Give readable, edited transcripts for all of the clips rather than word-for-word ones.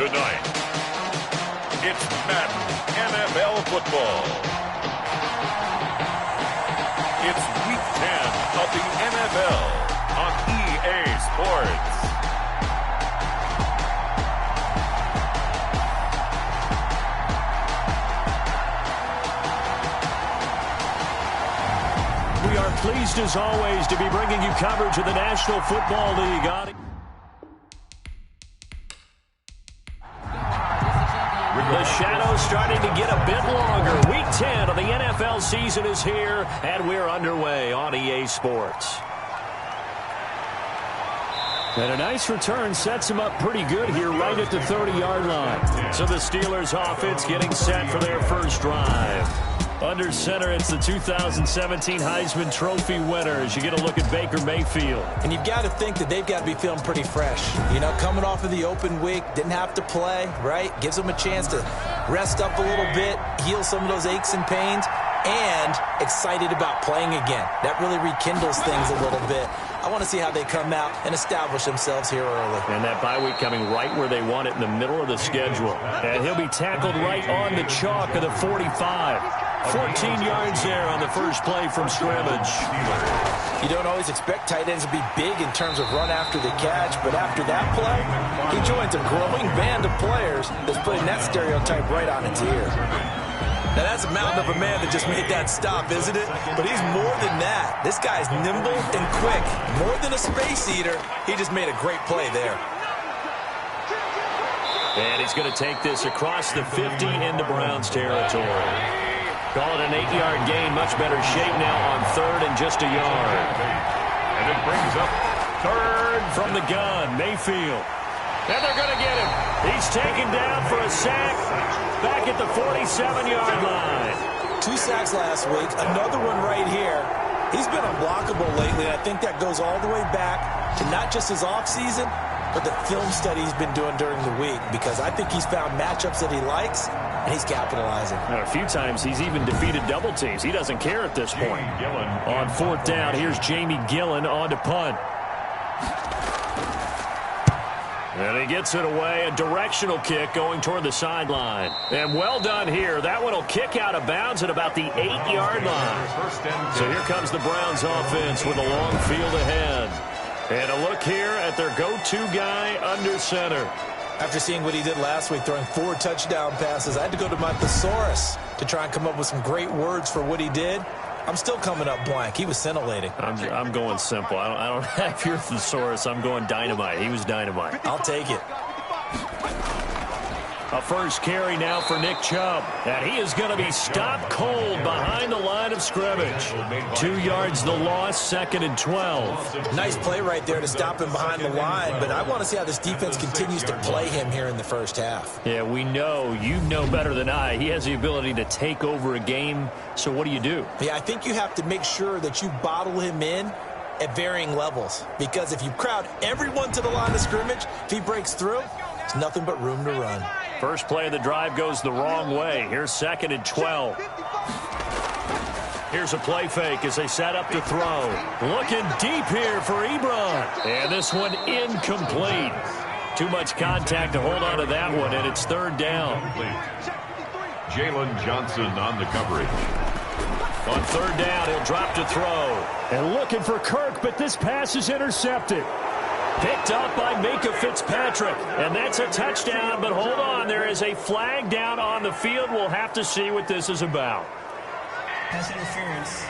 Tonight, it's Madden NFL football. It's Week 10 of the NFL on EA Sports. We are pleased as always to be bringing you coverage of the National Football League. The shadow's starting to get a bit longer. Week 10 of the NFL season is here, and we're underway on EA Sports. And a nice return sets him up pretty good here right at the 30-yard line. So the Steelers offense getting set for their first drive. Under center, it's the 2017 Heisman Trophy winners. You get a look at Baker Mayfield. And you've got to think that they've got to be feeling pretty fresh. You know, coming off of the open week, didn't have to play, right? Gives them a chance to rest up a little bit, heal some of those aches and pains, and excited about playing again. That really rekindles things a little bit. I want to see how they come out and establish themselves here early. And that bye week coming right where they want it, in the middle of the schedule. And he'll be tackled right on the chalk of the 45. 14 yards there on the first play from scrimmage. You don't always expect tight ends to be big in terms of run after the catch, but after that play, he joins a growing band of players that's putting that stereotype right on its ear. Now, that's a mountain of a man that just made that stop, isn't it? But he's more than that. This guy's nimble and quick. More than a space eater, he just made a great play there. And he's going to take this across the 50 into Browns territory. Call it an 8-yard gain. Much better shape now on third and just a yard. And it brings up Third from the gun, Mayfield. And they're going to get him. He's taken down for a sack back at the 47-yard line. 2 sacks last week, another one right here. He's been unblockable lately, and I think that goes all the way back to not just his offseason, but the film study he's been doing during the week, because I think he's found matchups that he likes, and he's capitalizing. And a few times he's even defeated double teams. He doesn't care at this point. On fourth down, here's Jamie Gillen on to punt. And he gets it away, a directional kick going toward the sideline. And well done here. That one will kick out of bounds at about the 8-yard line. So here comes the Browns offense with a long field ahead. And a look here at their go-to guy under center. After seeing what he did last week, throwing 4 touchdown passes, I had to go to my thesaurus to try and come up with some great words for what he did. I'm still coming up blank. He was scintillating. I'm going simple. I don't have your thesaurus. I'm going dynamite. He was dynamite. I'll take it. A first carry now for Nick Chubb. And he is going to be stopped cold behind the line of scrimmage. 2 yards the loss, 2nd and 12. Nice play right there to stop him behind the line, but I want to see how this defense continues to play him here in the first half. Yeah, we know. You know better than I. He has the ability to take over a game, so what do you do? Yeah, I think you have to make sure that you bottle him in at varying levels, because if you crowd everyone to the line of scrimmage, if he breaks through, it's nothing but room to run. First play of the drive goes the wrong way. Here's 2nd and 12. Here's a play fake as they set up to throw. Looking deep here for Ebron. And this one incomplete. Too much contact to hold on to that one, and it's 3rd down. Jalen Johnson on the coverage. On 3rd down, he'll drop to throw. And looking for Kirk, but this pass is intercepted. Picked up by Micah Fitzpatrick. And that's a touchdown, but hold on. There is a flag down on the field. We'll have to see what this is about. Pass interference.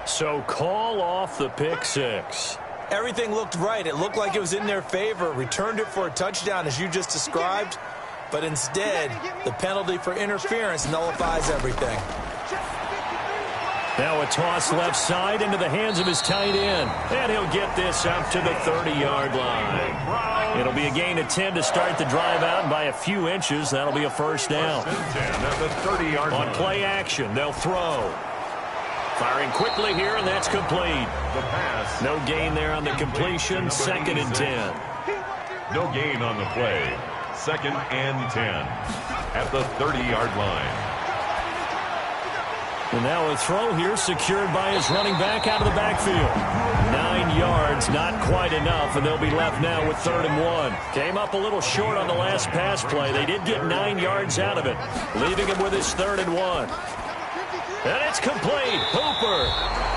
Defense. So call off the pick six. Everything looked right. It looked like it was in their favor. Returned it for a touchdown, as you just described. But instead, the penalty for interference nullifies everything. Now a toss left side into the hands of his tight end. And he'll get this out to the 30-yard line. It'll be a gain of 10 to start the drive out, and by a few inches, that'll be a first down. On play action, they'll throw. Firing quickly here, and that's complete. No gain there on the completion, 2nd and 10. No gain on the play. 2nd and 10 at the 30-yard line. And now a throw here secured by his running back out of the backfield. 9 yards, not quite enough, and they'll be left now with 3rd and 1. Came up a little short on the last pass play. They did get 9 yards out of it, leaving him with his 3rd and 1. And it's complete. Hooper.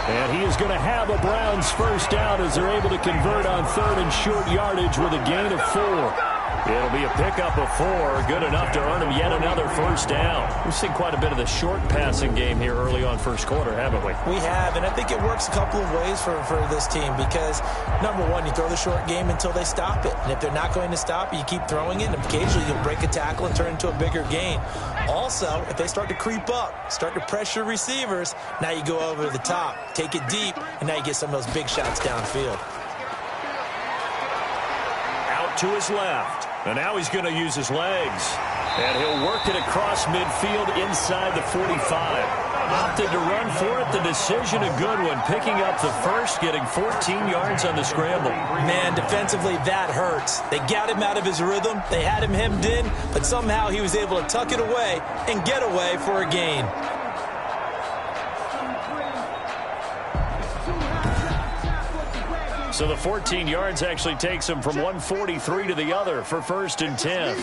And he is going to have a Browns first down as they're able to convert on 3rd and short yardage with a gain of 4. It'll be a pickup of 4, good enough to earn him yet another first down. We've seen quite a bit of the short passing game here early on first quarter, haven't we? We have, and I think it works a couple of ways for this team because, number one, you throw the short game until they stop it. And if they're not going to stop it, you keep throwing it, and occasionally you'll break a tackle and turn it into a bigger gain. Also, if they start to creep up, start to pressure receivers, now you go over the top, take it deep, and now you get some of those big shots downfield. Out to his left. And now he's going to use his legs. And he'll work it across midfield inside the 45. Opted to run for it. The decision a good one. Picking up the first, getting 14 yards on the scramble. Man, defensively, that hurts. They got him out of his rhythm. They had him hemmed in, but somehow he was able to tuck it away and get away for a gain. So the 14 yards actually takes him from 143 to the other for 1st and 10.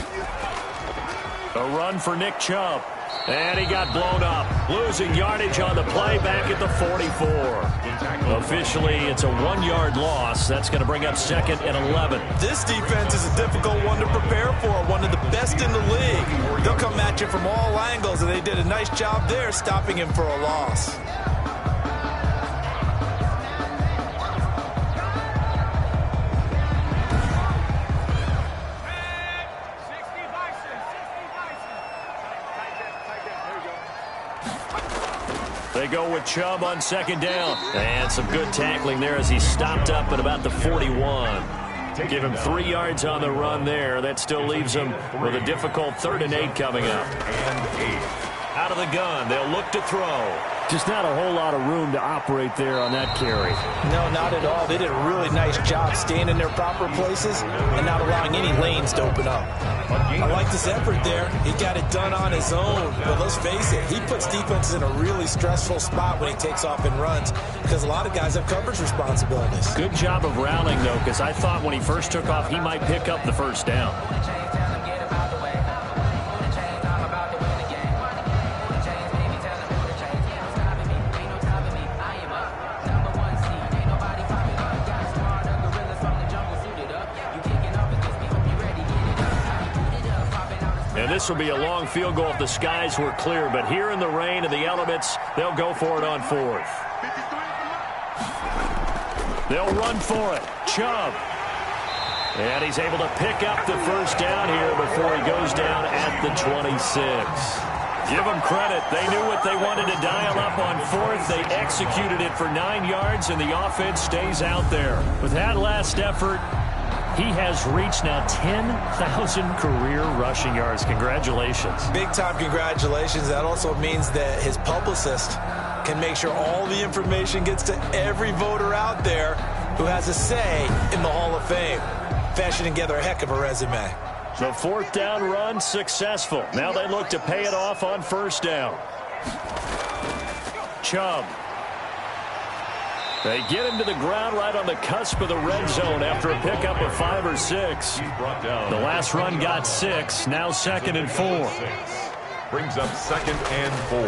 A run for Nick Chubb. And he got blown up. Losing yardage on the play back at the 44. Officially, it's a 1-yard loss. That's going to bring up 2nd and 11. This defense is a difficult one to prepare for. One of the best in the league. They'll come at you from all angles, and they did a nice job there stopping him for a loss. They go with Chubb on 2nd down. And some good tackling there as he stopped up at about the 41. Give him 3 yards on the run there. That still leaves him with a difficult 3rd and 8 coming up. And 8. Out of the gun, they'll look to throw. Just not a whole lot of room to operate there on that carry. No, not at all. They did a really nice job staying in their proper places and not allowing any lanes to open up. I like this effort there. He got it done on his own. But let's face it, he puts defenses in a really stressful spot when he takes off and runs because a lot of guys have coverage responsibilities. Good job of rallying, though, because I thought when he first took off, he might pick up the first down. And this will be a long field goal if the skies were clear. But here in the rain and the elements, they'll go for it on 4th. They'll run for it. Chubb. And he's able to pick up the first down here before he goes down at the 26. Give them credit. They knew what they wanted to dial up on 4th. They executed it for 9 yards, and the offense stays out there. With that last effort, he has reached now 10,000 career rushing yards. Congratulations. Big-time congratulations. That also means that his publicist can make sure all the information gets to every voter out there who has a say in the Hall of Fame. Fashioning together a heck of a resume. The 4th down run successful. Now they look to pay it off on 1st down. Chubb. They get him to the ground right on the cusp of the red zone after a pickup of 5 or 6. The last run got 6. Now 2nd and 4. Brings up 2nd and 4.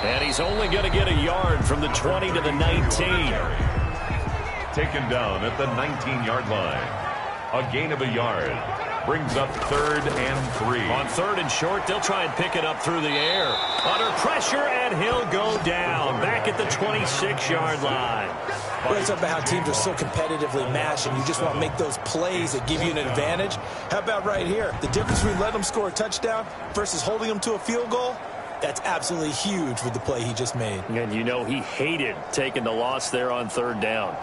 And he's only going to get a yard from the 20 to the 19. Taken down at the 19-yard line. A gain of a yard. Brings up 3rd and 3. On 3rd and short, they'll try and pick it up through the air. Under pressure, and he'll go down. Back at the 26-yard line. Well, it's about how teams are so competitively matched, and you just want to make those plays that give you an advantage. How about right here? The difference between letting them score a touchdown versus holding them to a field goal, that's absolutely huge with the play he just made. And you know he hated taking the loss there on 3rd down.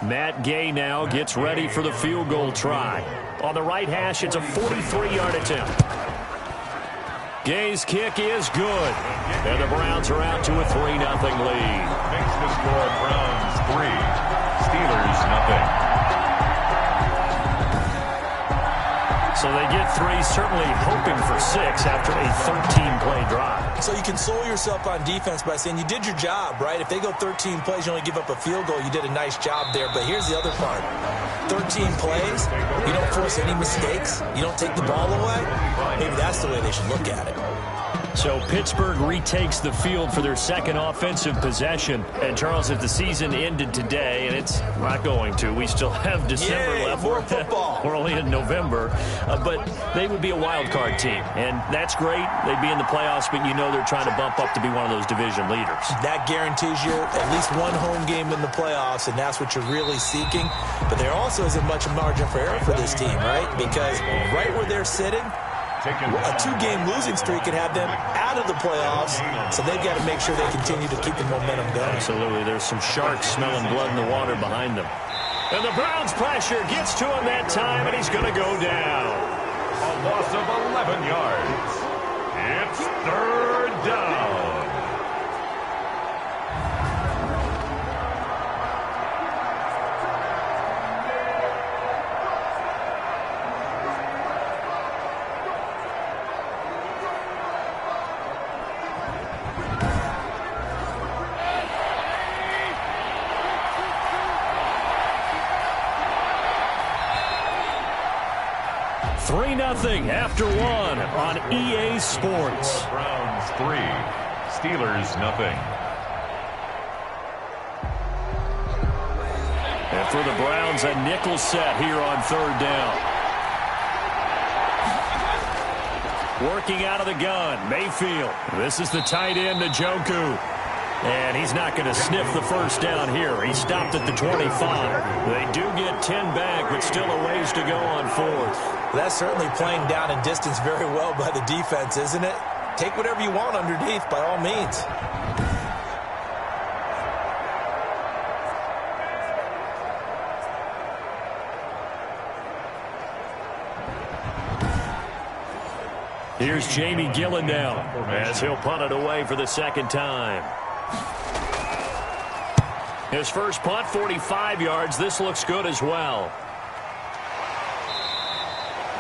Matt Gay now gets ready for the field goal try. On the right hash, it's a 43-yard attempt. Gay's kick is good. And the Browns are out to a 3-0 lead. Makes the score Browns 3, Steelers 0. So they get 3, certainly hoping for 6 after a 13-play drive. So you console yourself on defense by saying you did your job, right? If they go 13 plays, you only give up a field goal, you did a nice job there. But here's the other part. 13 plays, you don't force any mistakes, you don't take the ball away. Maybe that's the way they should look at it. So Pittsburgh retakes the field for their second offensive possession. And, Charles, if the season ended today, and it's not going to, we still have December left. More football. We're only in November. But they would be a wild card team. And that's great. They'd be in the playoffs, but you know they're trying to bump up to be one of those division leaders. That guarantees you at least one home game in the playoffs, and that's what you're really seeking. But there also isn't much margin for error for this team, right? Because right where they're sitting, a 2-game losing streak could have them out of the playoffs, so they've got to make sure they continue to keep the momentum going. Absolutely. There's some sharks smelling blood in the water behind them. And the Browns' pressure gets to him that time, and he's going to go down. A loss of 11 yards. It's 3rd down. After 1 on EA Sports. Browns 3, Steelers nothing. And for the Browns, a nickel set here on 3rd down. Working out of the gun, Mayfield. This is the tight end, Njoku. And he's not going to sniff the first down here. He stopped at the 25. They do get 10 back, but still a ways to go on 4th. That's certainly playing down and distance very well by the defense, isn't it? Take whatever you want underneath, by all means. Here's Jamie Gillen now as he'll punt it away for the second time. His first punt, 45 yards. This looks good as well.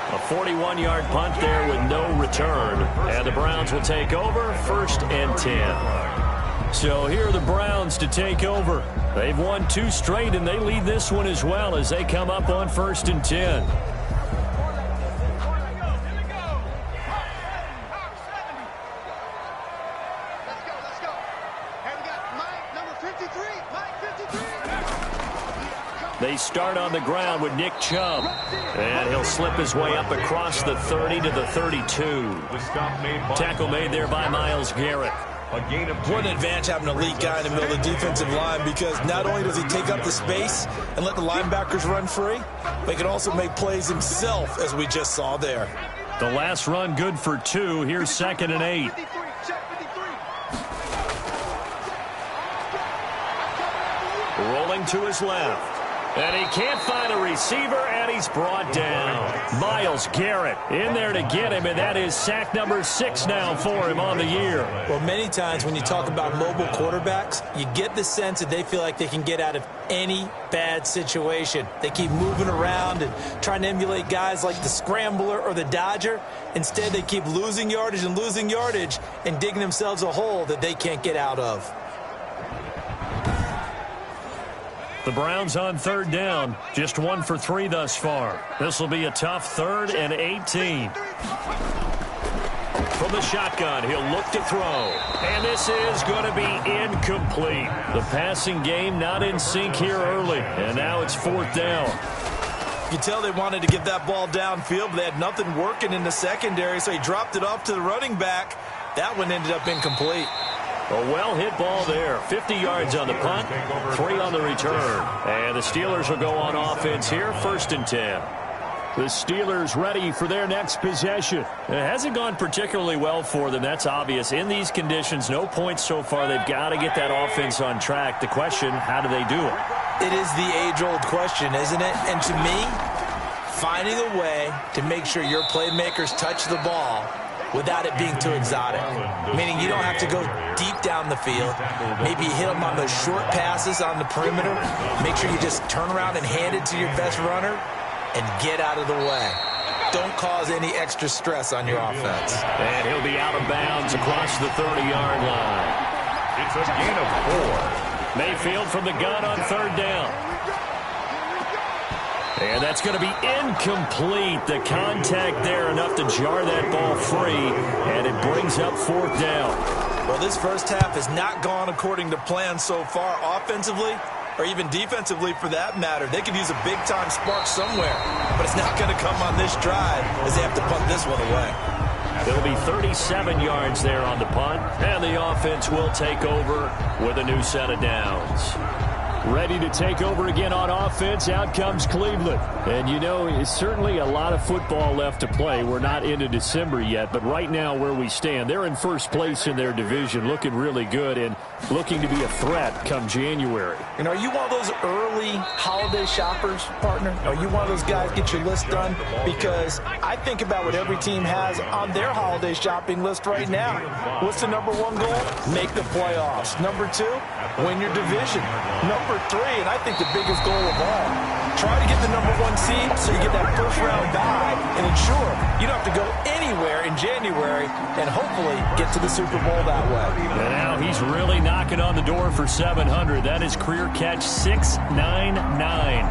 A 41-yard punt there with no return. And the Browns will take over 1st and 10. So here are the Browns to take over. They've won 2 straight, and they lead this one as well as they come up on 1st and 10. They start on the ground with Nick Chubb. And he'll slip his way up across the 30 to the 32. Tackle made there by Myles Garrett. What an advantage having an elite guy in the middle of the defensive line, because not only does he take up the space and let the linebackers run free, but he can also make plays himself, as we just saw there. The last run good for 2. Here's 2nd and 8. Rolling to his left. And he can't find a receiver, and he's brought down. Myles Garrett in there to get him, and that is sack number 6 now for him on the year. Well, many times when you talk about mobile quarterbacks, you get the sense that they feel like they can get out of any bad situation. They keep moving around and trying to emulate guys like the Scrambler or the Dodger. Instead, they keep losing yardage and digging themselves a hole that they can't get out of. The Browns on 3rd down, just 1 for 3 thus far. This will be a tough 3rd and 18. From the shotgun, he'll look to throw. And this is going to be incomplete. The passing game not in sync here early. And now it's 4th down. You can tell they wanted to get that ball downfield, but they had nothing working in the secondary, so he dropped it off to the running back. That one ended up incomplete. A well-hit ball there. 50 yards on the punt, 3 on the return. And the Steelers will go on offense here, 1st and 10. The Steelers ready for their next possession. It hasn't gone particularly well for them, that's obvious. In these conditions, no points so far. They've got to get that offense on track. The question, how do they do it? It is the age-old question, isn't it? And to me, finding a way to make sure your playmakers touch the ball without it being too exotic. Meaning you don't have to go deep down the field. Maybe you hit them on those short passes on the perimeter. Make sure you just turn around and hand it to your best runner and get out of the way. Don't cause any extra stress on your offense. And he'll be out of bounds across the 30-yard line. It's a gain of 4. Mayfield from the gun on 3rd down. And that's going to be incomplete. The contact there enough to jar that ball free, and it brings up 4th down. Well, this first half has not gone according to plan so far offensively, or even defensively for that matter. They could use a big-time spark somewhere, but it's not going to come on this drive as they have to punt this one away. It'll be 37 yards there on the punt, and the offense will take over with a new set of downs. Ready to take over again on offense. Out comes Cleveland. And, you know, it's certainly a lot of football left to play. We're not into December yet, but right now where we stand, they're in first place in their division, looking really good and looking to be a threat come January. And are you one of those early holiday shoppers, partner? Are you one of those guys get your list done? Because I think about what every team has on their holiday shopping list right now. What's the number 1 goal? Make the playoffs. Number 2, win your division. Number 3, and I think the biggest goal of all, try to get the number 1 seed so you get that first-round bye and ensure you don't have to go anywhere in January and hopefully get to the Super Bowl that way. And now he's really knocking on the door for 700. That is career catch 699.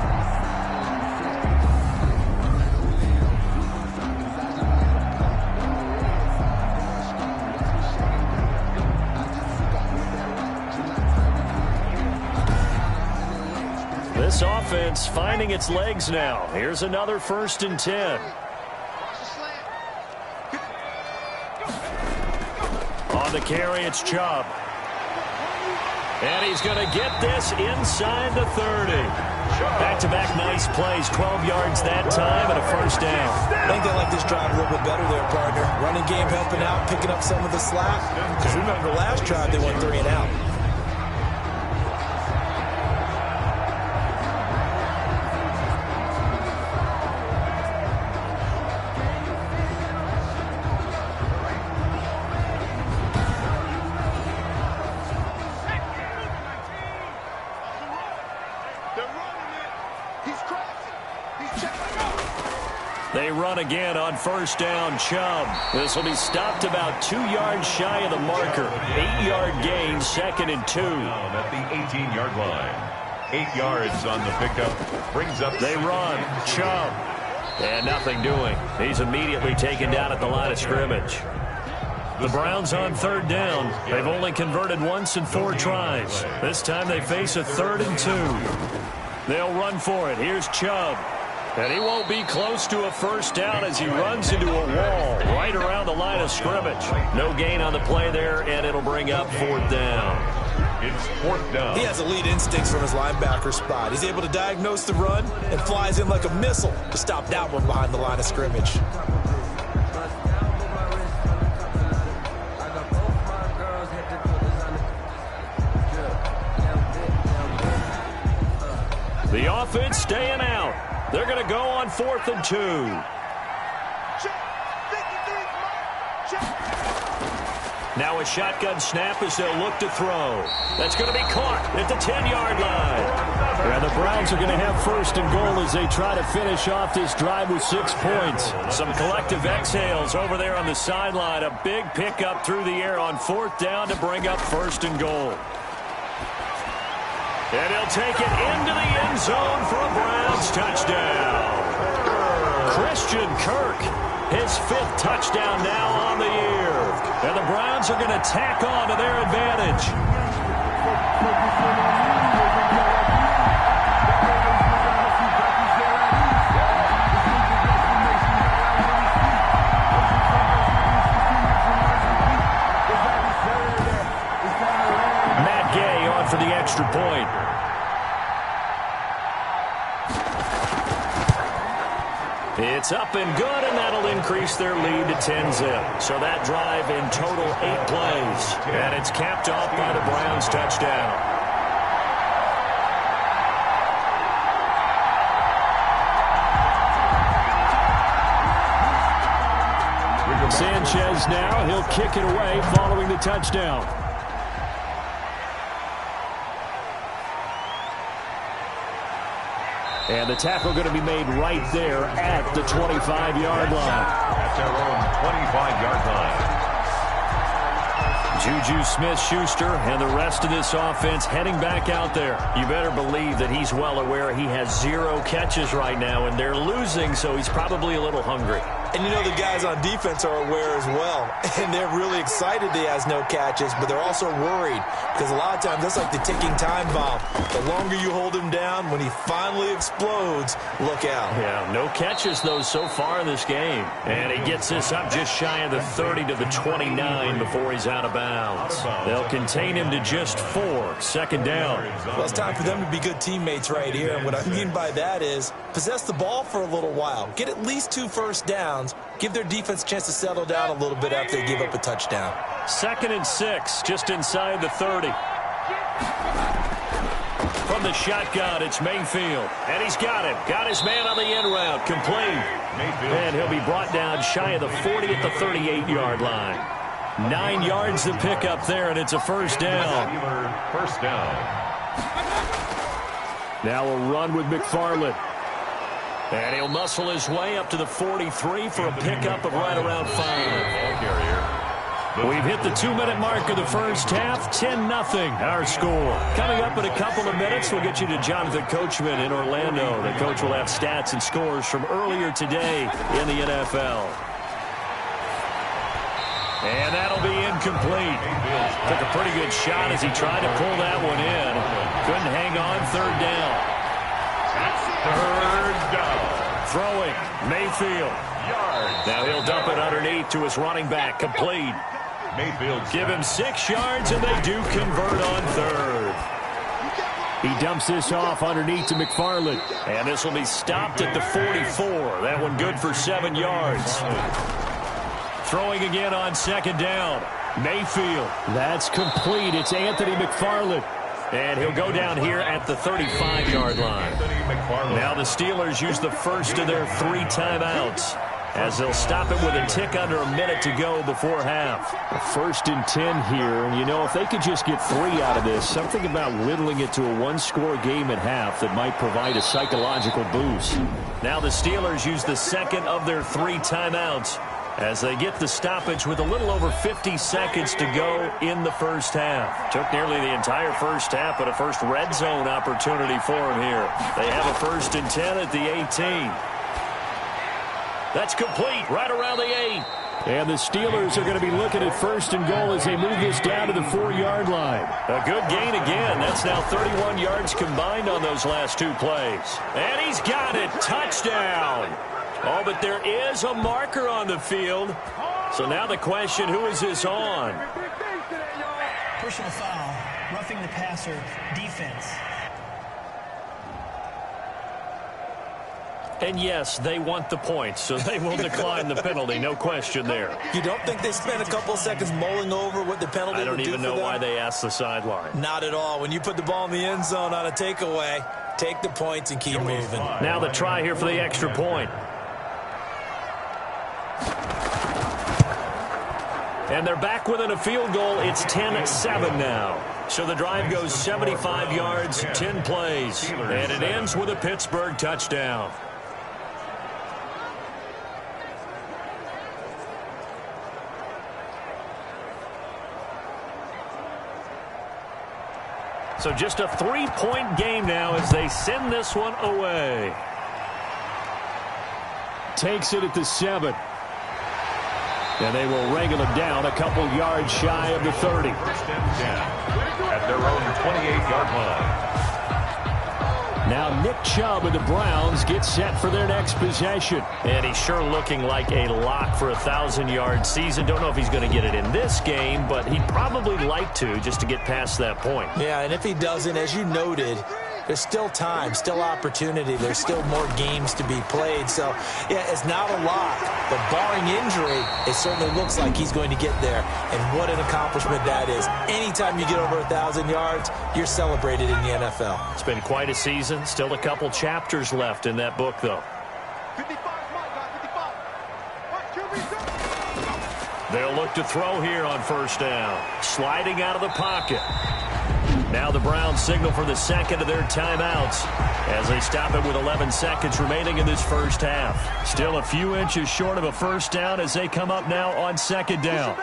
This offense finding its legs now. Here's another 1st and 10. On the carry, it's Chubb. And he's going to get this inside the 30. Back-to-back nice plays, 12 yards that time and a 1st down. I think they like this drive a little bit better there, partner. Running game helping out, picking up some of the slack. Because remember, last drive they went 3 and out. They run again on 1st down. Chubb. This will be stopped about 2 yards shy of the marker. 8-yard gain, 2nd and 2. At the 18-yard line. 8 yards on the pickup. Brings up. They run. Chubb. And nothing doing. He's immediately taken down at the line of scrimmage. The Browns on 3rd down. They've only converted once in 4 tries. This time they face a 3rd and 2. They'll run for it. Here's Chubb. And he won't be close to a 1st down as he runs into a wall right around the line of scrimmage. No gain on the play there, and it'll bring up 4th down. It's 4th down. He has elite instincts from his linebacker spot. He's able to diagnose the run and flies in like a missile to stop that one behind the line of scrimmage. The offense staying out. They're going to go on 4th and 2. Now a shotgun snap as they'll look to throw. That's going to be caught at the 10-yard line. And the Browns are going to have 1st and goal as they try to finish off this drive with 6 points. Some collective exhales over there on the sideline. A big pickup through the air on 4th down to bring up 1st and goal. And he'll take it into the end zone for a Browns touchdown. Christian Kirk, his 5th touchdown now on the year. And the Browns are going to tack on to their advantage. Matt Gay on for the extra point. It's up and good, and that'll increase their lead to 10-zip. So that drive in total 8 plays. And it's capped off by the Browns touchdown. Sanchez now, he'll kick it away following the touchdown. And the tackle going to be made right there at the 25-yard line. At their own 25-yard line. Juju Smith-Schuster and the rest of this offense heading back out there. You better believe that he's well aware he has 0 catches right now, and they're losing, so he's probably a little hungry. And you know the guys on defense are aware as well. And they're really excited he has no catches, but they're also worried because a lot of times that's like the ticking time bomb. The longer you hold him down, when he finally explodes, look out. Yeah, no catches, though, so far in this game. And he gets this up just shy of the 30 to the 29 before he's out of bounds. They'll contain him to just 4. Second down. Well, it's time for them to be good teammates right here. And what I mean by that is possess the ball for a little while. Get at least 2 first downs. Give their defense a chance to settle down a little bit after they give up a touchdown. 2nd and 6, just inside the 30. From the shotgun, it's Mayfield. And he's got him. Got his man on the end route. Complete. And he'll be brought down shy of the 40 at the 38-yard line. 9 yards to pick up there, and it's a first down. First down. Now a run with McFarland. And he'll muscle his way up to the 43 for a pickup of right around 5. We've hit the 2-minute mark of the first half. 10-0 our score. Coming up in a couple of minutes, we'll get you to Jonathan Coachman in Orlando. The coach will have stats and scores from earlier today in the NFL. And that'll be incomplete. Took a pretty good shot as he tried to pull that one in. Couldn't hang on. 3rd down. Third down. Throwing, Mayfield. Now he'll dump it underneath to his running back. Complete. Mayfield. Give him 6 yards, and they do convert on 3rd. He dumps this off underneath to McFarland. And this will be stopped at the 44. That one good for 7 yards. Throwing again on 2nd down. Mayfield. That's complete. It's Anthony McFarland. And he'll go down here at the 35-yard line. Now the Steelers use the first of their 3 timeouts as they'll stop it with a tick under a minute to go before half. 1st and 10 here, and you know, if they could just get 3 out of this, something about whittling it to a 1-score game at half that might provide a psychological boost. Now the Steelers use the 2nd of their 3 timeouts as they get the stoppage with a little over 50 seconds to go in the first half. Took nearly the entire first half, but a first red zone opportunity for them here. They have a 1st and 10 at the 18. That's complete right around the 8. And the Steelers are going to be looking at 1st and goal as they move this down to the 4-yard line. A good gain again. That's now 31 yards combined on those last 2 plays. And he's got it. Touchdown. Oh, but there is a marker on the field. So now the question, who is this on? Personal foul, roughing the passer, defense. And yes, they want the points, so they will decline the penalty. No question there. You don't think they spent a couple of seconds mulling over what the penalty would do for them? I don't even know why they asked the sideline. Not at all. When you put the ball in the end zone on a takeaway, take the points and keep moving. Now the try here for the extra point. And they're back within a field goal. It's 10-7 now. So the drive goes 75 yards, 10 plays. And it ends with a Pittsburgh touchdown. So just a 3-point game now as they send this one away. Takes it at the 7. And they will wrangle him down a couple yards shy of the 30. 1st and 10 at their own 28-yard line. Now Nick Chubb and the Browns get set for their next possession. And he's sure looking like a lock for a 1,000-yard season. Don't know if he's going to get it in this game, but he'd probably like to just to get past that point. Yeah, and if he doesn't, as you noted, there's still time, still opportunity. There's still more games to be played. So, yeah, it's not a lock. But barring injury, it certainly looks like he's going to get there. And what an accomplishment that is. Anytime you get over 1,000 yards, you're celebrated in the NFL. It's been quite a season. Still a couple chapters left in that book, though. 55, They'll look to throw here on 1st down. Sliding out of the pocket. Now the Browns signal for the 2nd of their timeouts. as they stop it with 11 seconds remaining in this first half. Still a few inches short of a first down as they come up now on second down.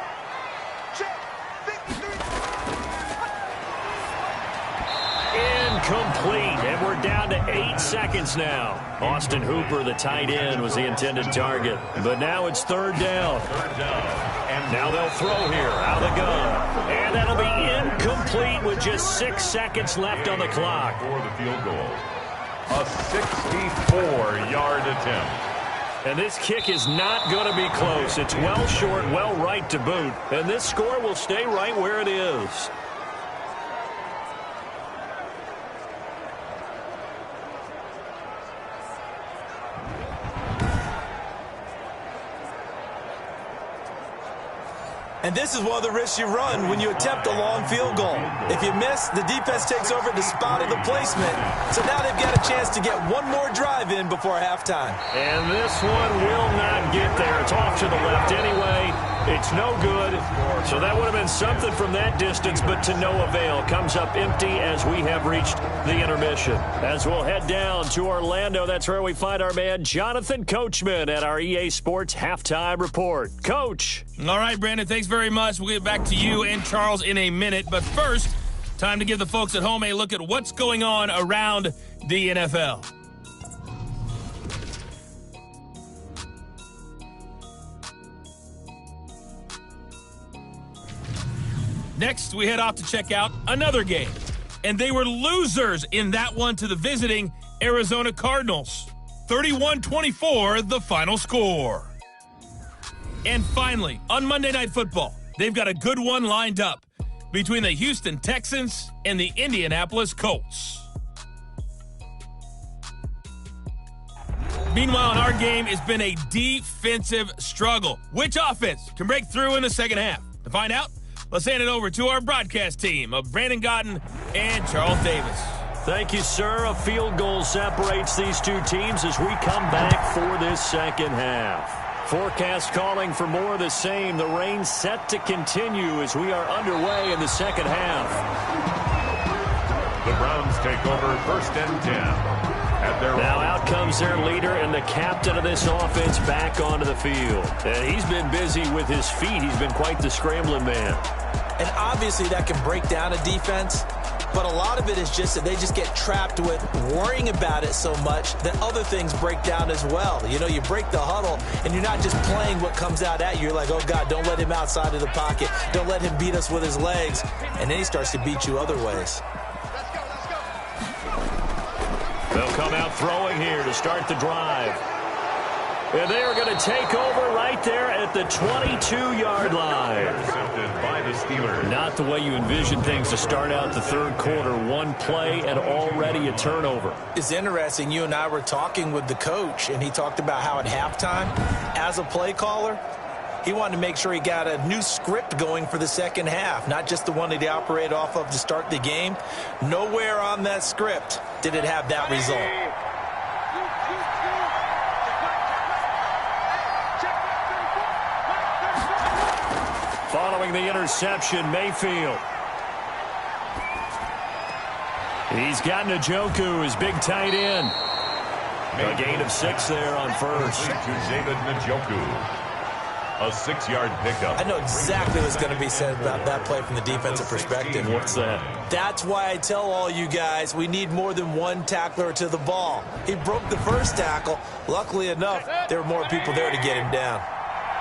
Incomplete, and we're down to 8 seconds now. Austin Hooper, the tight end, was the intended target. But now it's third down. And now they'll throw here out of the gun. And that'll be incomplete with just 6 seconds left on the clock. For the field goal. A 64-yard attempt. And this kick is not going to be close. It's well short, well right to boot. And this score will stay right where it is. And this is one of the risks you run when you attempt a long field goal. If you miss, the defense takes over the spot of the placement. So now they've got a chance to get one more drive in before halftime. And this one will not get there. It's off to the left anyway. It's no good. So that would have been something from that distance, but to no avail. Comes up empty as we have reached the intermission. As we'll head down to Orlando, that's where we find our man Jonathan Coachman at our EA Sports Halftime Report. Coach. All right, Brandon, thanks very much. We'll get back to you and Charles in a minute. But first, time to give the folks at home a look at what's going on around the NFL. Next, we head off to check out another game. And they were losers in that one to the visiting Arizona Cardinals. 31-24, the final score. And finally, on Monday Night Football, they've got a good one lined up between the Houston Texans and the Indianapolis Colts. Meanwhile, in our game, it's been a defensive struggle. Which offense can break through in the second half? To find out, let's hand it over to our broadcast team of Brandon Gaudin and Charles Davis. Thank you, sir. A field goal separates these two teams as we come back for this second half. Forecast calling for more of the same. The rain set to continue as we are underway in the second half. The Browns take over first and 10. Now out comes their leader and the captain of this offense back onto the field. And he's been busy with his feet. He's been quite the scrambling man. And obviously that can break down a defense, but a lot of it is just that they just get trapped with worrying about it so much that other things break down as well. You know, you break the huddle, and you're not just playing what comes out at you. You're like, oh, God, don't let him outside of the pocket. Don't let him beat us with his legs. And then he starts to beat you other ways. They'll come out throwing here to start the drive. And they are going to take over right there at the 22-yard line. Intercepted by the Steelers. Not the way you envision things to start out the third quarter. One play and already a turnover. It's interesting. You and I were talking with the coach, and he talked about how at halftime, as a play caller, he wanted to make sure he got a new script going for the second half, not just the one that he operated off of to start the game. Nowhere on that script did it have that result. Following the interception, Mayfield. He's got Njoku, his big tight end. A gain of 6 there on first. To David Njoku. A 6-yard pickup. I know exactly what's going to be said about that play from the defensive perspective. What's that? That's why I tell all you guys we need more than one tackler to the ball. He broke the first tackle. Luckily enough, there were more people there to get him down.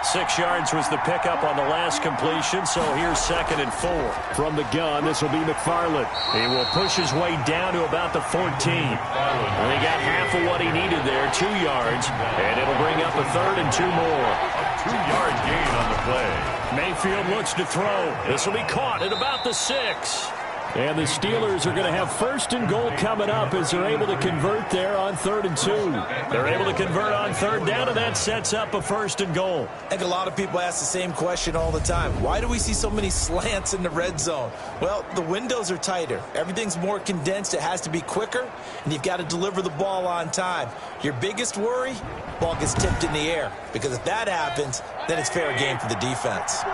6 yards was the pickup on the last completion, so here's 2nd and 4. From the gun, this will be McFarland. He will push his way down to about the 14. And he got half of what he needed there, 2 yards, and it'll bring up a 3rd and 2 more. A 2-yard gain on the play. Mayfield looks to throw. This will be caught at about the 6. And the Steelers are going to have 1st and goal coming up as they're able to convert there on 3rd and 2. They're able to convert on 3rd down, and that sets up a 1st and goal. I think a lot of people ask the same question all the time. Why do we see so many slants in the red zone? Well, the windows are tighter. Everything's more condensed. It has to be quicker, and you've got to deliver the ball on time. Your biggest worry? Ball gets tipped in the air, because if that happens, then it's fair game for the defense.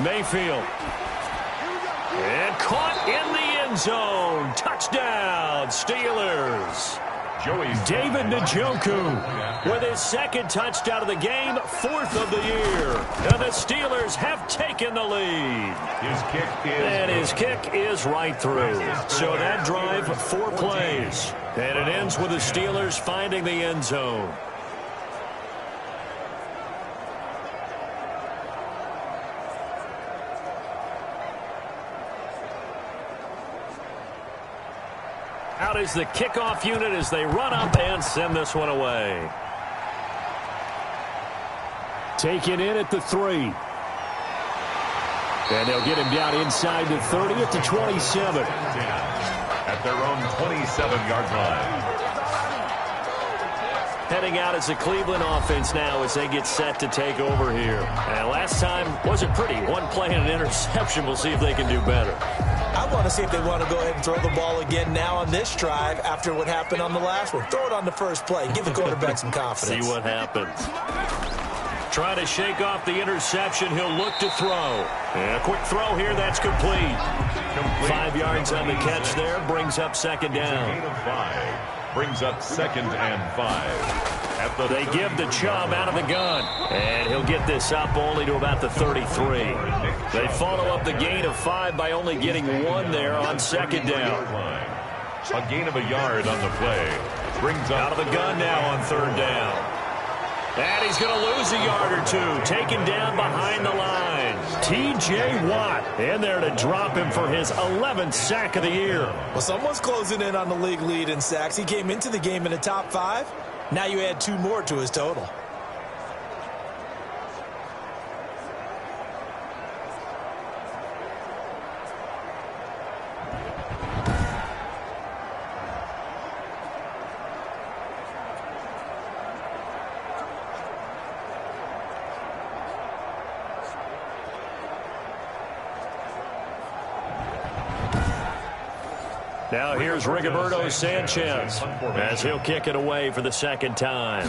Mayfield. And caught in the end zone. Touchdown, Steelers. David Njoku with his second touchdown of the game, 4th of the year. And the Steelers have taken the lead. His kick is right through. So that drive, 4 plays. And it ends with the Steelers finding the end zone. Out is the kickoff unit as they run up and send this one away. Taken in at the 3. And they'll get him down inside the 30 at the 27. At their own 27-yard line. Heading out as the Cleveland offense now as they get set to take over here. And last time wasn't pretty. 1 play and an interception. We'll see if they can do better. I want to see if they want to go ahead and throw the ball again now on this drive after what happened on the last one. Throw it on the first play. Give the quarterback some confidence. See what happens. Trying to shake off the interception. He'll look to throw. And a quick throw here. That's complete. 5 yards on the catch there. Brings up second down. Gain of 5. Brings up 2nd and 5. They give the Chubb out of the gun. And he'll get this up only to about the 33. They follow up the gain of 5 by only getting 1 there on second down. A gain of a yard on the play. Brings up out of the gun now on 3rd down. And he's going to lose a yard or 2. Taken down behind the line. T.J. Watt in there to drop him for his 11th sack of the year. Well, someone's closing in on the league lead in sacks. He came into the game in the top 5. Now you add 2 more to his total. Now here's Rigoberto Sanchez as he'll kick it away for the 2nd time.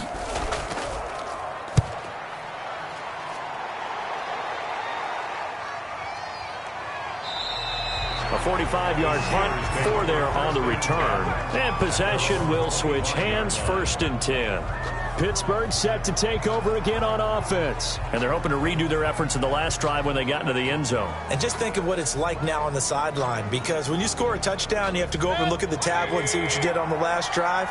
A 45-yard punt, 4 there on the return. And possession will switch hands, 1st and 10. Pittsburgh set to take over again on offense. And they're hoping to redo their efforts in the last drive when they got into the end zone. And just think of what it's like now on the sideline, because when you score a touchdown, you have to go over and look at the tablet and see what you did on the last drive.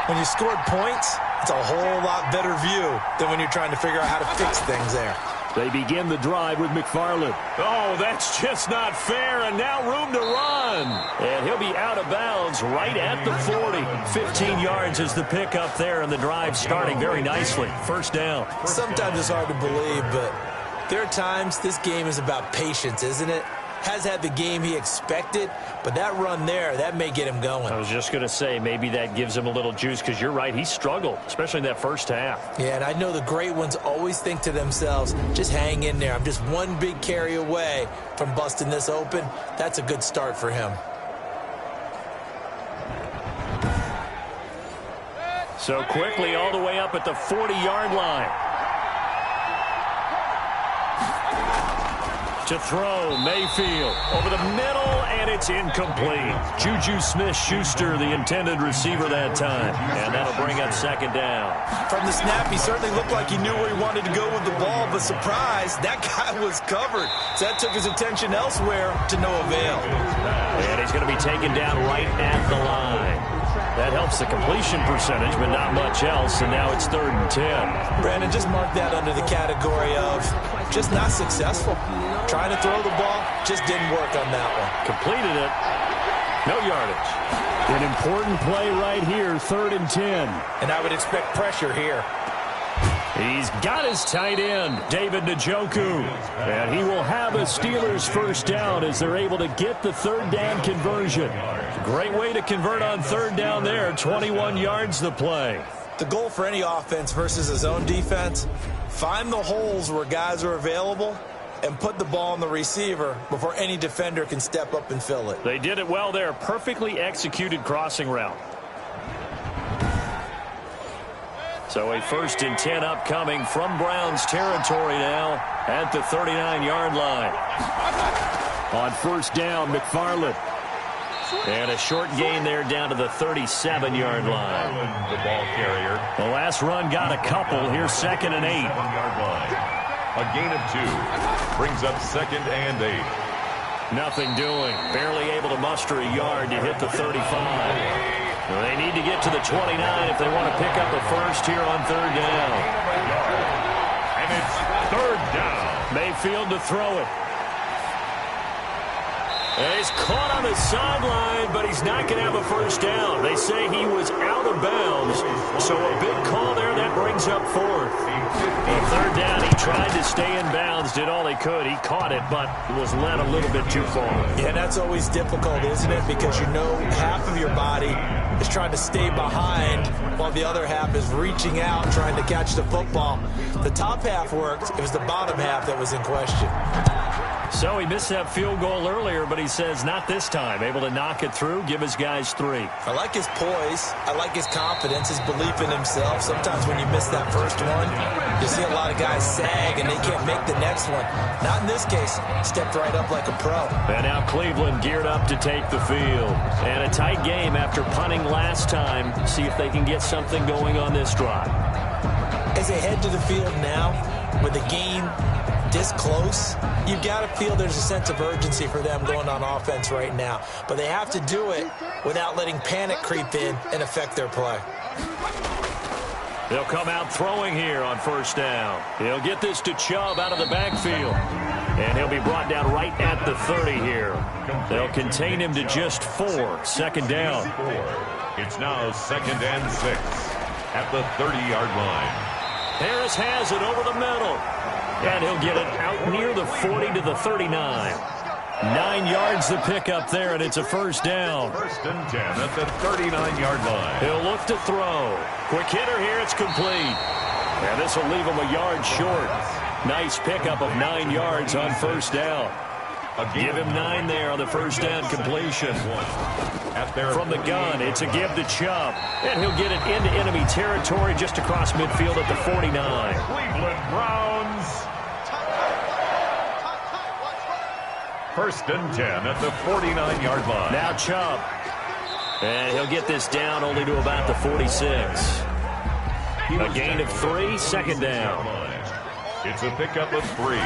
When you scored points, it's a whole lot better view than when you're trying to figure out how to fix things there. They begin the drive with McFarland. Oh, that's just not fair, and now room to run. And he'll be out of bounds right at the 40. 15 yards is the pickup there, and the drive starting very nicely. 1st down. Sometimes it's hard to believe, but there are times this game is about patience, isn't it? Has had the game he expected, but that run there, that may get him going. I was just going to say, maybe that gives him a little juice, because you're right, he struggled, especially in that first half. Yeah, and I know the great ones always think to themselves, just hang in there. I'm just one big carry away from busting this open. That's a good start for him. So quickly all the way up at the 40-yard line. To throw, Mayfield over the middle, and it's incomplete. Juju Smith-Schuster, the intended receiver that time. And that'll bring up 2nd down. From the snap, he certainly looked like he knew where he wanted to go with the ball, but surprise, that guy was covered. So that took his attention elsewhere to no avail. And he's going to be taken down right at the line. That helps the completion percentage, but not much else, and now it's 3rd and 10. Brandon, just mark that under the category of just not successful. Trying to throw the ball, just didn't work on that one. Completed it. No yardage. An important play right here, 3rd and 10. And I would expect pressure here. He's got his tight end, David Njoku. And he will have a Steelers 1st down as they're able to get the 3rd down conversion. Great way to convert on 3rd down there. 21 yards the play. The goal for any offense versus a zone defense, find the holes where guys are available and put the ball on the receiver before any defender can step up and fill it. They did it well there. Perfectly executed crossing route. So a 1st and 10 upcoming from Browns territory now at the 39-yard line. On 1st down, McFarland. And a short gain there down to the 37-yard line. The ball carrier. The last run got a couple. Here's 2nd and 8. 1-yard line. A gain of 2 brings up 2nd and 8. Nothing doing. Barely able to muster a yard to hit the 35. They need to get to the 29 if they want to pick up a first here on 3rd down. And it's 3rd down. Mayfield to throw it. And he's caught on the sideline, but he's not going to have a first down. They say he was out of bounds, so a big call there. That brings up 4th. On 3rd down, he tried to stay in bounds, did all he could. He caught it, but was led a little bit too far. Yeah, that's always difficult, isn't it? Because you know half of your body is trying to stay behind while the other half is reaching out, trying to catch the football. The top half worked. It was the bottom half that was in question. So he missed that field goal earlier, but he says not this time. Able to knock it through, give his guys 3. I like his poise. I like his confidence, his belief in himself. Sometimes when you miss that first one, you see a lot of guys sag and they can't make the next one. Not in this case. Stepped right up like a pro. And now Cleveland geared up to take the field. And a tight game after punting last time. See if they can get something going on this drive. As they head to the field now, with the game this close, you've got to feel there's a sense of urgency for them going on offense right now. But they have to do it without letting panic creep in and affect their play. They'll come out throwing here on 1st down. He'll get this to Chubb out of the backfield. And he'll be brought down right at the 30 here. They'll contain him to just 4. 2nd down. It's now 2nd and 6 at the 30-yard line. Harris has it over the middle. And he'll get it out near the 40 to the 39. 9 yards to pick up there, and it's a 1st down. 1st and 10 at the 39-yard line. He'll look to throw. Quick hitter here, it's complete. And this will leave him a yard short. Nice pickup of 9 yards on 1st down. Give him 9 there on the 1st down completion. From the gun, it's a give to Chubb. And he'll get it into enemy territory just across midfield at the 49. Cleveland Browns. 1st and 10 at the 49-yard line. Now Chubb. And he'll get this down only to about the 46. A gain of 3, 2nd down. It's a pickup of 3.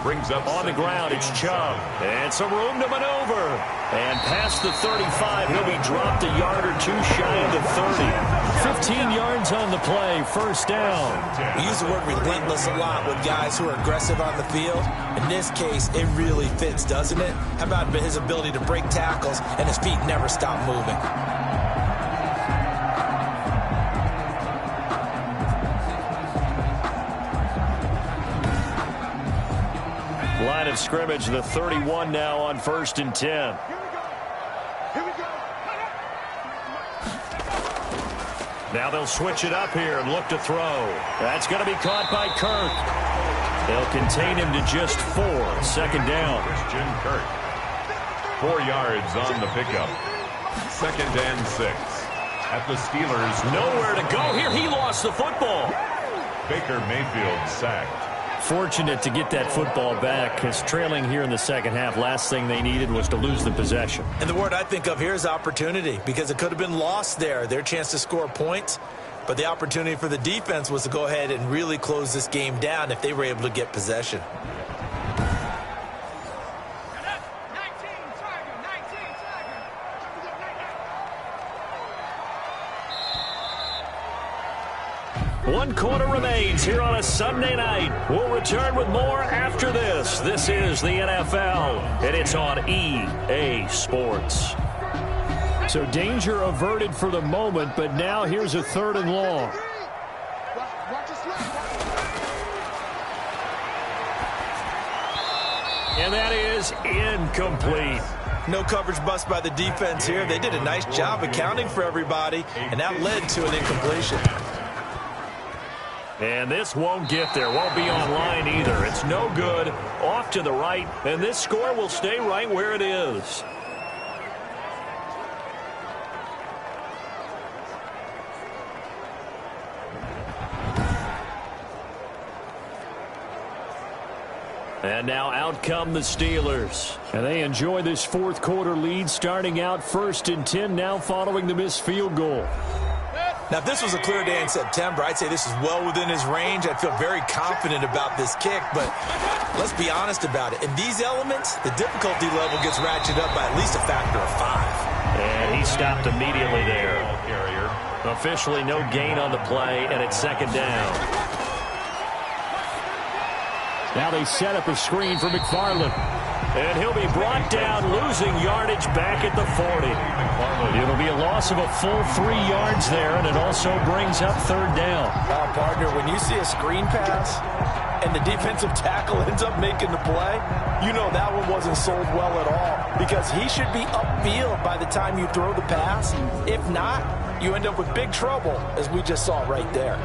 Brings up on the ground, it's Chubb. And some room to maneuver. And past the 35, he'll be dropped a yard or 2 shy of the 30. 15 yards on the play, 1st down. We use the word relentless a lot with guys who are aggressive on the field. In this case, it really fits, doesn't it? How about his ability to break tackles and his feet never stop moving? Line of scrimmage, the 31 now on 1st and 10. Now they'll switch it up here and look to throw. That's going to be caught by Kirk. They'll contain him to just 4. 2nd down. Christian Kirk. 4 yards on the pickup. 2nd and 6 at the Steelers. Nowhere to go here. He lost the football. Baker Mayfield sacked. Fortunate to get that football back, because trailing here in the 2nd half, last thing they needed was to lose the possession. And the word I think of here is opportunity, because it could have been lost there, their chance to score points. But the opportunity for the defense was to go ahead and really close this game down if they were able to get possession. One quarter remains here on a Sunday night. We'll return with more after this. This is the NFL, and it's on EA Sports. So danger averted for the moment, but now here's a 3rd and long. And that is incomplete. No coverage bust by the defense here. They did a nice job accounting for everybody, and that led to an incompletion. And this won't get there. Won't be online either. It's no good. Off to the right. And this score will stay right where it is. And now out come the Steelers. And they enjoy this fourth quarter lead, starting out 1st and 10 now following the missed field goal. Now, if this was a clear day in September, I'd say this is well within his range. I'd feel very confident about this kick, but let's be honest about it. In these elements, the difficulty level gets ratcheted up by at least a factor of 5. And he stopped immediately there. Officially no gain on the play, and it's 2nd down. Now they set up a screen for McFarland. And he'll be brought down, losing yardage back at the 40. It'll be a loss of a full 3 yards there, and it also brings up 3rd down. Partner, when you see a screen pass and the defensive tackle ends up making the play, you know that one wasn't sold well at all, because he should be upfield by the time you throw the pass. If not, you end up with big trouble, as we just saw right there.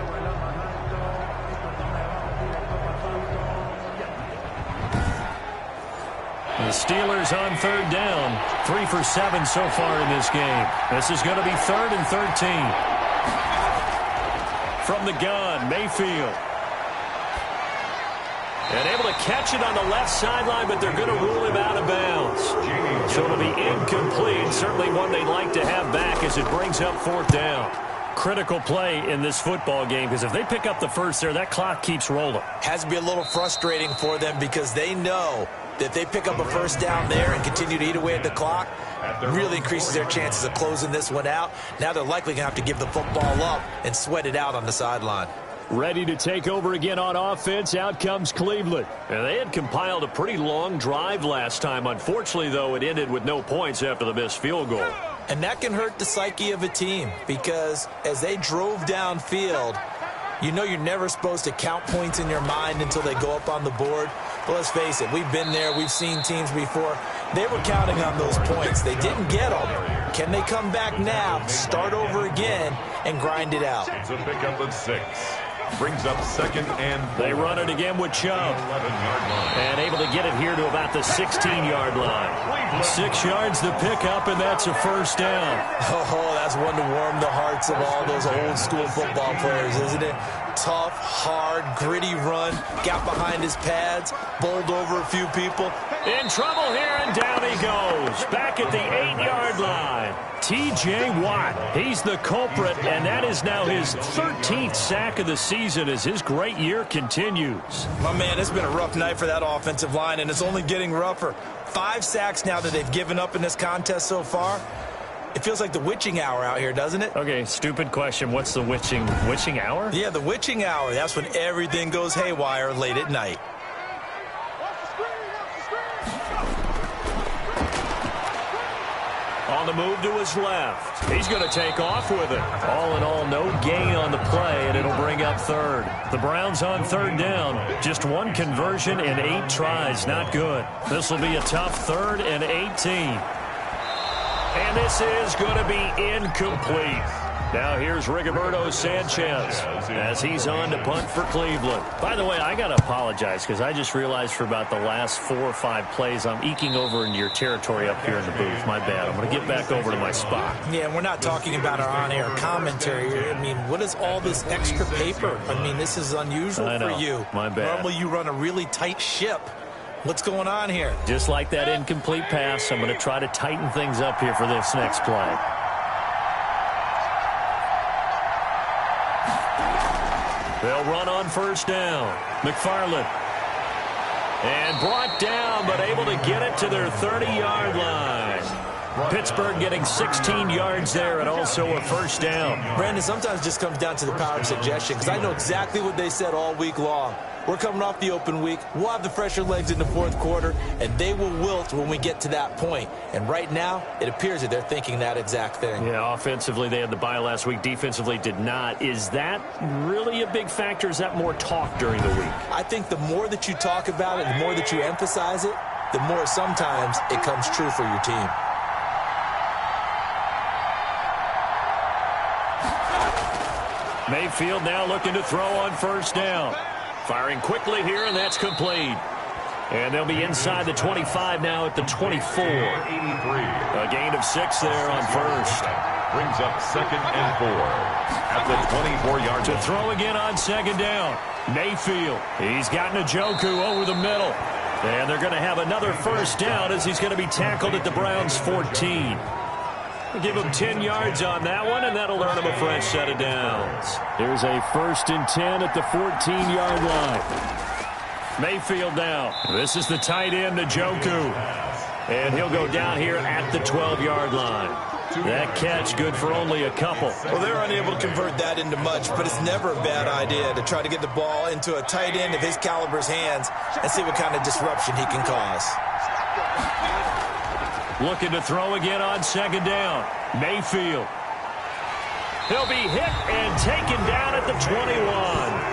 The Steelers on 3rd down. 3 for 7 so far in this game. This is going to be 3rd and 13. From the gun, Mayfield. And able to catch it on the left sideline, but they're going to rule him out of bounds. So it'll be incomplete. Certainly one they'd like to have back as it brings up 4th down. Critical play in this football game, because if they pick up the first there, that clock keeps rolling. Has to be a little frustrating for them, because they know that they pick up a 1st down there and continue to eat away at the clock, really increases their chances of closing this one out. Now they're likely going to have to give the football up and sweat it out on the sideline. Ready to take over again on offense. Out comes Cleveland. And they had compiled a pretty long drive last time. Unfortunately, though, it ended with no points after the missed field goal. And that can hurt the psyche of a team, because as they drove downfield, you know you're never supposed to count points in your mind until they go up on the board. But let's face it, we've been there. We've seen teams before. They were counting on those points. They didn't get them. Can they come back now, start over again, and grind it out? It's a pickup of 6. Brings up 2nd and 4. They run it again with Chubb. 11-yard line. And able to get it here to about the 16-yard line. 6 yards the pickup, and that's a 1st down. Oh, that's one to warm the hearts of all those old-school football players, isn't it? Tough, hard, gritty run. Got behind his pads, bowled over a few people. In trouble here, and down he goes. Back at the 8-yard line. T.J. Watt, he's the culprit, and that is now his 13th sack of the season as his great year continues. My man, it's been a rough night for that offensive line, and it's only getting rougher. 5 sacks now that they've given up in this contest so far. It feels like the witching hour out here, doesn't it? Okay, stupid question. What's the witching hour? Yeah, the witching hour. That's when everything goes haywire late at night. On the move to his left. He's going to take off with it. All in all, no gain on the play, and it'll bring up 3rd. The Browns on 3rd down. Just 1 conversion in 8 tries. Not good. This will be a tough 3rd and 18. And this is going to be incomplete. Now here's Rigoberto Sanchez as he's on to punt for Cleveland. By the way, I got to apologize because I just realized for about the last 4 or 5 plays I'm eking over into your territory up here in the booth. My bad. I'm going to get back over to my spot. Yeah, and we're not talking about our on-air commentary here. I mean, what is all this extra paper? I mean, this is unusual for you. My bad. Normally you run a really tight ship. What's going on here? Just like that incomplete pass, I'm going to try to tighten things up here for this next play. They'll run on 1st down. McFarland. And brought down, but able to get it to their 30-yard line. Pittsburgh getting 16 yards there and also a 1st down. Brandon, sometimes it just comes down to the power of suggestion, because I know exactly what they said all week long. We're coming off the open week. We'll have the fresher legs in the 4th quarter, and they will wilt when we get to that point. And right now, it appears that they're thinking that exact thing. Yeah, offensively, they had the bye last week. Defensively, did not. Is that really a big factor? Is that more talk during the week? I think the more that you talk about it, the more that you emphasize it, the more sometimes it comes true for your team. Mayfield now looking to throw on 1st down. Firing quickly here, and that's complete. And they'll be inside the 25 now at the 24. A gain of 6 there on 1st. Brings up 2nd and 4 at the 24-yard line. To throw again on 2nd down. Mayfield. He's got Njoku over the middle. And they're going to have another first down as he's going to be tackled at the Browns' 14. We'll give him 10 yards on that one, and that'll earn him a fresh set of downs. Here's a 1st and 10 at the 14-yard line. Mayfield now. This is the tight end, Njoku. And he'll go down here at the 12-yard line. That catch good for only a couple. Well, they're unable to convert that into much, but it's never a bad idea to try to get the ball into a tight end of his caliber's hands and see what kind of disruption he can cause. Looking to throw again on 2nd down. Mayfield. He'll be hit and taken down at the 21.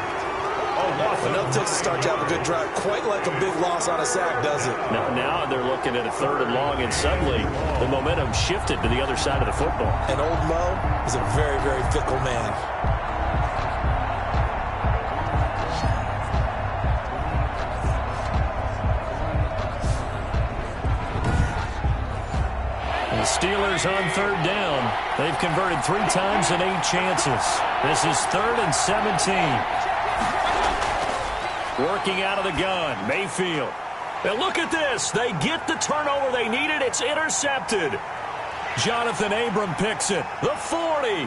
Enough to start to have a good drive. Quite like a big loss on a sack, does it? Now they're looking at a 3rd and long, and suddenly the momentum shifted to the other side of the football. And old Mo is a very, very fickle man. The Steelers on 3rd down. They've converted 3 times in 8 chances. This is 3rd and 17. Working out of the gun, Mayfield. And look at this. They get the turnover they needed. It's intercepted. Jonathan Abram picks it. The 40,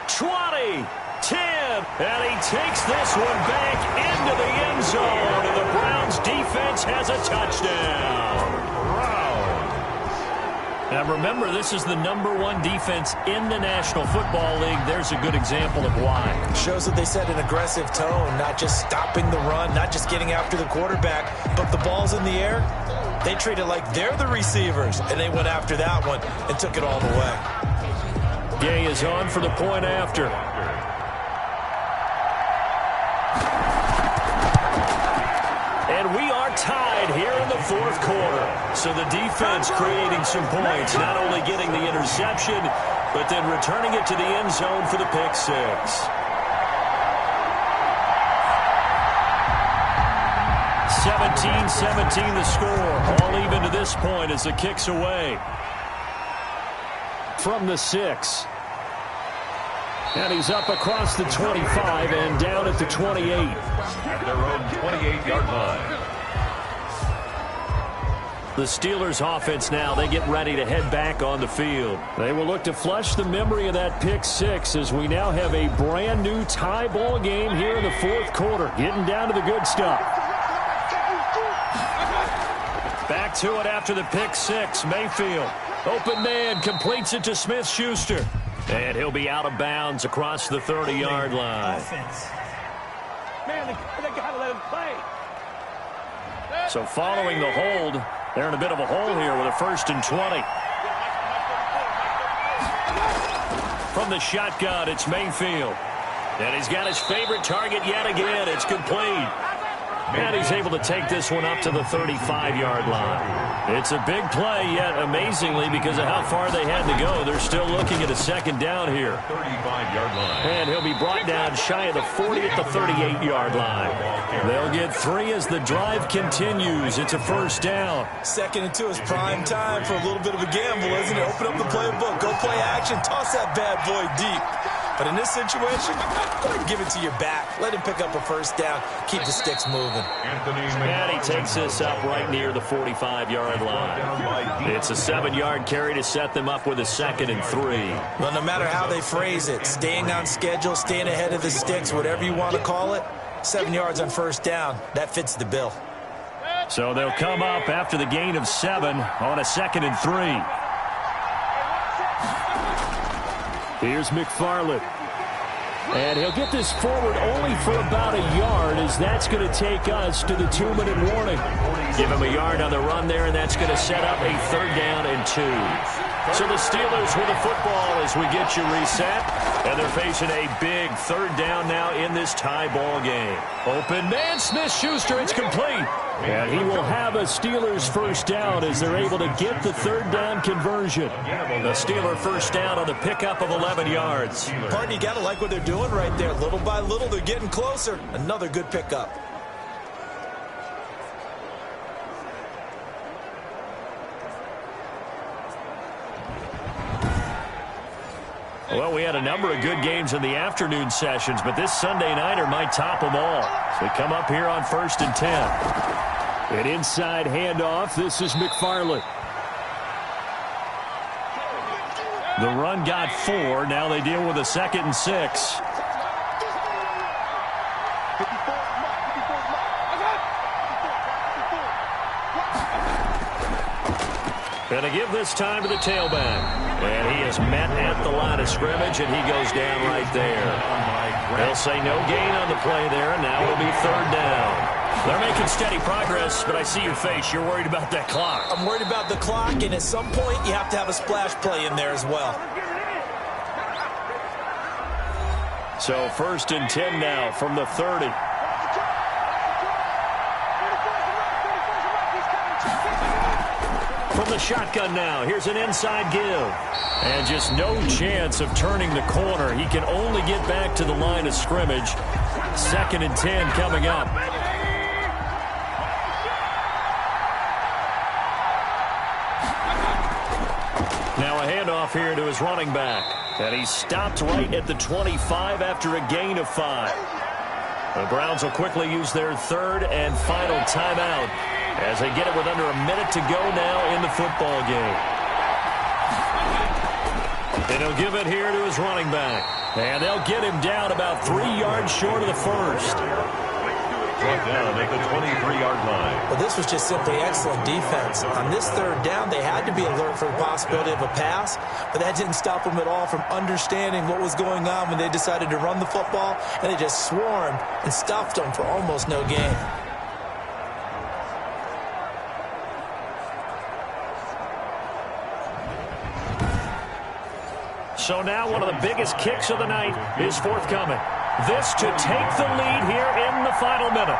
20, 10. And he takes this one back into the end zone. And the Browns defense has a touchdown. Now remember, this is the #1 defense in the National Football League. There's a good example of why. Shows that they set an aggressive tone, not just stopping the run, not just getting after the quarterback, but the ball's in the air. They treat it like they're the receivers, and they went after that one and took it all the way. Gay is on for the point after. And we are tied here in the 4th quarter. So the defense creating some points, not only getting the interception, but then returning it to the end zone for the pick 6. (17-17) the score. All even to this point as the kick's away. From the 6. And he's up across the 25 and down at the 28. At their own 28-yard line. The Steelers offense now, they get ready to head back on the field. They will look to flush the memory of that pick 6 as we now have a brand new tie ball game here in the 4th quarter. Getting down to the good stuff. Back to it after the pick 6. Mayfield. Open man, completes it to Smith-Schuster. And he'll be out of bounds across the 30-yard line. Offense. Man, they got to let him play. So following the hold, they're in a bit of a hole here with a 1st and 20. From the shotgun, it's Mayfield. And he's got his favorite target yet again. It's complete. And he's able to take this one up to the 35-yard line. It's a big play, yet amazingly, because of how far they had to go, they're still looking at a 2nd down here. 35-yard line. And he'll be brought down shy of the 40 at the 38-yard line. They'll get 3 as the drive continues. It's a 1st down. 2nd and 2 is prime time for a little bit of a gamble, isn't it? Open up the playbook, go play action, toss that bad boy deep. But in this situation, go ahead and give it to your back. Let him pick up a 1st down. Keep the sticks moving. And he takes this up right near the 45-yard line. It's a 7-yard carry to set them up with a 2nd and 3. Well, no matter how they phrase it, staying on schedule, staying ahead of the sticks, whatever you want to call it, 7 yards on 1st down, that fits the bill. So they'll come up after the gain of 7 on a 2nd and 3. Here's McFarland. And he'll get this forward only for about a yard, as that's going to take us to the 2-minute warning. Give him a yard on the run there, and that's going to set up a 3rd down and 2. So the Steelers with the football as we get you reset. And they're facing a big 3rd down now in this tie ball game. Open man, Smith-Schuster, it's complete. And he will have a Steelers 1st down as they're able to get the 3rd down conversion. The Steeler 1st down on the pickup of 11 yards. Pardon, you got to like what they're doing right there. Little by little, they're getting closer. Another good pickup. Well, we had a number of good games in the afternoon sessions, but this Sunday nighter might top them all. So we come up here on 1st and 10. An inside handoff. This is McFarland. The run got 4. Now they deal with a 2nd and 6. Going to give this time to the tailback. And he is met at the line of scrimmage, and he goes down right there. They'll say no gain on the play there, and now it'll be 3rd down. They're making steady progress, but I see your face. You're worried about that clock. I'm worried about the clock, and at some point you have to have a splash play in there as well. So 1st and 10 now from the 30. From the shotgun now, here's an inside give. And just no chance of turning the corner. He can only get back to the line of scrimmage. 2nd and 10 coming up. Now a handoff here to his running back. And he stopped right at the 25 after a gain of 5. The Browns will quickly use their 3rd and final timeout as they get it with under a minute to go now in the football game. And he'll give it here to his running back. And they'll get him down about 3 yards short of the 1st. Brought down at the 23-yard line. Well, this was just simply excellent defense. On this 3rd down, they had to be alert for the possibility of a pass, but that didn't stop them at all from understanding what was going on when they decided to run the football, and they just swarmed and stuffed them for almost no gain. So now one of the biggest kicks of the night is forthcoming. This to take the lead here in the final minute.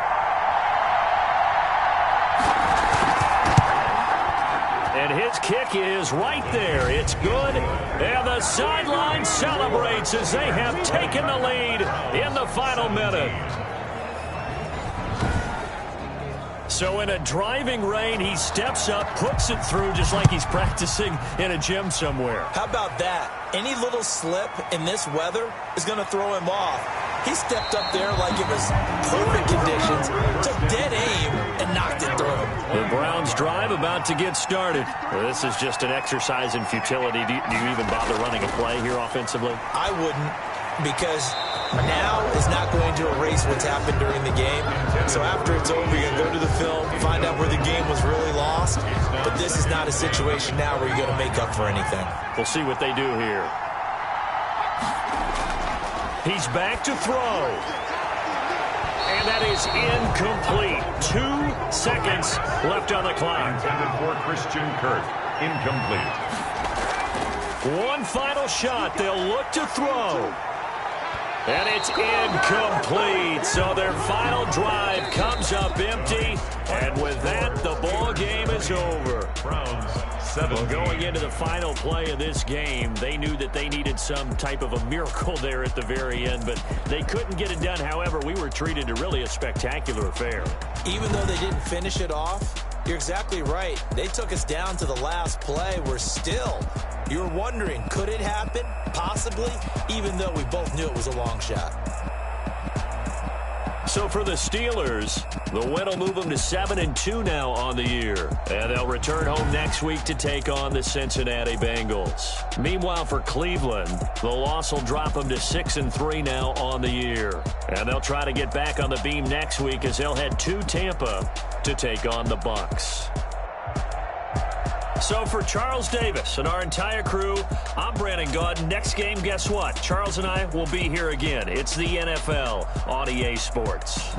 And his kick is right there. It's good. And the sideline celebrates as they have taken the lead in the final minute. So in a driving rain, he steps up, puts it through just like he's practicing in a gym somewhere. How about that? Any little slip in this weather is going to throw him off. He stepped up there like it was perfect conditions, took dead aim, and knocked it through. The Browns drive about to get started. Well, this is just an exercise in futility. Do you even bother running a play here offensively? I wouldn't, because now is not going to erase what's happened during the game. So after it's over, you're going to go to the film, find out where the game was really lost. But this is not a situation now where you're going to make up for anything. We'll see what they do here. He's back to throw. And that is incomplete. 2 seconds left on the clock. Intended for Christian Kirk. Incomplete. One final shot. They'll look to throw. And it's incomplete. So their final drive comes up empty. And with that, the ball game is over. Browns 7. Well, going into the final play of this game, they knew that they needed some type of a miracle there at the very end, but they couldn't get it done. However, we were treated to really a spectacular affair. Even though they didn't finish it off, you're exactly right. They took us down to the last play. We're still, you're wondering, could it happen? Possibly, even though we both knew it was a long shot. So for the Steelers, the win will move them to 7-2 now on the year. And they'll return home next week to take on the Cincinnati Bengals. Meanwhile, for Cleveland, the loss will drop them to 6-3 now on the year. And they'll try to get back on the beam next week as they'll head to Tampa to take on the Bucs. So for Charles Davis and our entire crew, I'm Brandon Gaudin. Next game, guess what? Charles and I will be here again. It's the NFL on EA Sports.